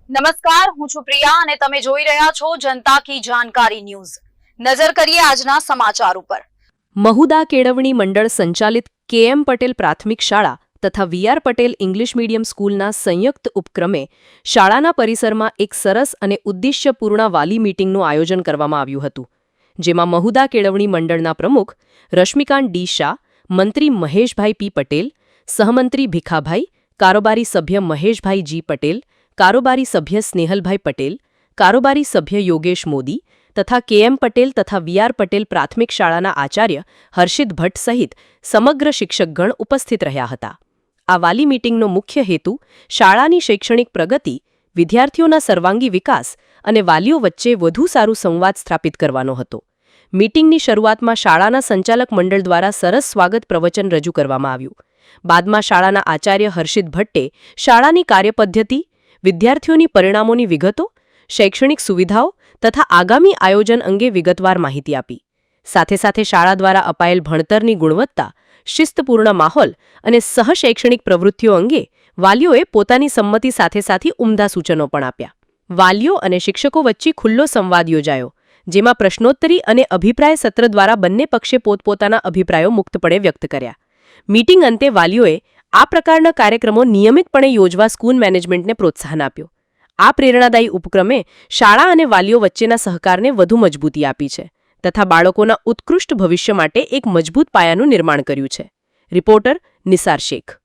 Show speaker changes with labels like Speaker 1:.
Speaker 1: નમસ્કાર, હું છું પ્રિયા અને તમે જોઈ રહ્યા છો જનતા કી જાણકારી ન્યૂઝ। નજર કરીએ આજના સમાચાર ઉપર।
Speaker 2: મહુદા કેળવણી મંડળ સંચાલિત કેએમ પટેલ પ્રાથમિક શાળા તથા વીઆર પટેલ ઇંગ્લિશ મીડિયમ સ્કૂલના સંયુક્ત ઉપક્રમે શાળાના પરિસરમાં એક સરસ અને ઉદ્દેશ્યપૂર્ણ વાલી મીટિંગનું આયોજન કરવામાં આવ્યું હતું, જેમાં મહુદા કેળવણી મંડળના પ્રમુખ રશ્મિકાંત ડી શાહ, મંત્રી મહેશભાઈ પી પટેલ, સહમંત્રી ભીખાભાઈ, કારોબારી સભ્ય મહેશભાઈ જી પટેલ, કારોબારી સભ્ય સ્નેહલભાઈ પટેલ, કારોબારી સભ્ય યોગેશ મોદી તથા કેએમ પટેલ તથા વીઆર પટેલ પ્રાથમિક શાળાના આચાર્ય હર્ષિત ભટ્ટ સહિત સમગ્ર શિક્ષકગણ ઉપસ્થિત રહ્યા હતા। આ વાલી મીટિંગનો મુખ્ય હેતુ શાળાની શૈક્ષણિક પ્રગતિ, વિદ્યાર્થીઓના સર્વાંગી વિકાસ અને વાલીઓ વચ્ચે વધુ સારું સંવાદ સ્થાપિત કરવાનો હતો। મીટિંગની શરૂઆતમાં શાળાના સંચાલક મંડળ દ્વારા સરસ સ્વાગત પ્રવચન રજૂ કરવામાં આવ્યું। બાદમાં શાળાના આચાર્ય હર્ષિત ભટ્ટે શાળાની કાર્યપદ્ધતિ, વિદ્યાર્થીઓની પરિણામોની વિગતો, શૈક્ષણિક સુવિધાઓ તથા આગામી આયોજન અંગે વિગતવાર માહિતી આપી। સાથે સાથે શાળા દ્વારા અપાયેલ ભણતરની ગુણવત્તા, શિસ્તપૂર્ણ માહોલ અને સહશૈક્ષણિક પ્રવૃત્તિઓ અંગે વાલીઓએ પોતાની સંમતિ સાથે ઉમદા સૂચનો પણ આપ્યા। વાલીઓ અને શિક્ષકો વચ્ચે ખુલ્લો સંવાદ યોજાયો, જેમાં પ્રશ્નોત્તરી અને અભિપ્રાય સત્ર દ્વારા બંને પક્ષે પોતપોતાના અભિપ્રાયો મુક્તપણે વ્યક્ત કર્યા। મીટિંગ અંતે વાલીઓએ આ પ્રકારના કાર્યક્રમો નિયમિતપણે યોજવા સ્કૂલ મેનેજમેન્ટને પ્રોત્સાહન આપ્યું। આ પ્રેરણાદાયી ઉપક્રમે શાળા અને વાલીઓ વચ્ચેના સહકારને વધુ મજબૂતી આપી છે તથા બાળકોના ઉત્કૃષ્ટ ભવિષ્ય માટે એક મજબૂત પાયાનું નિર્માણ કર્યું છે। રિપોર્ટર નિસાર શેખ।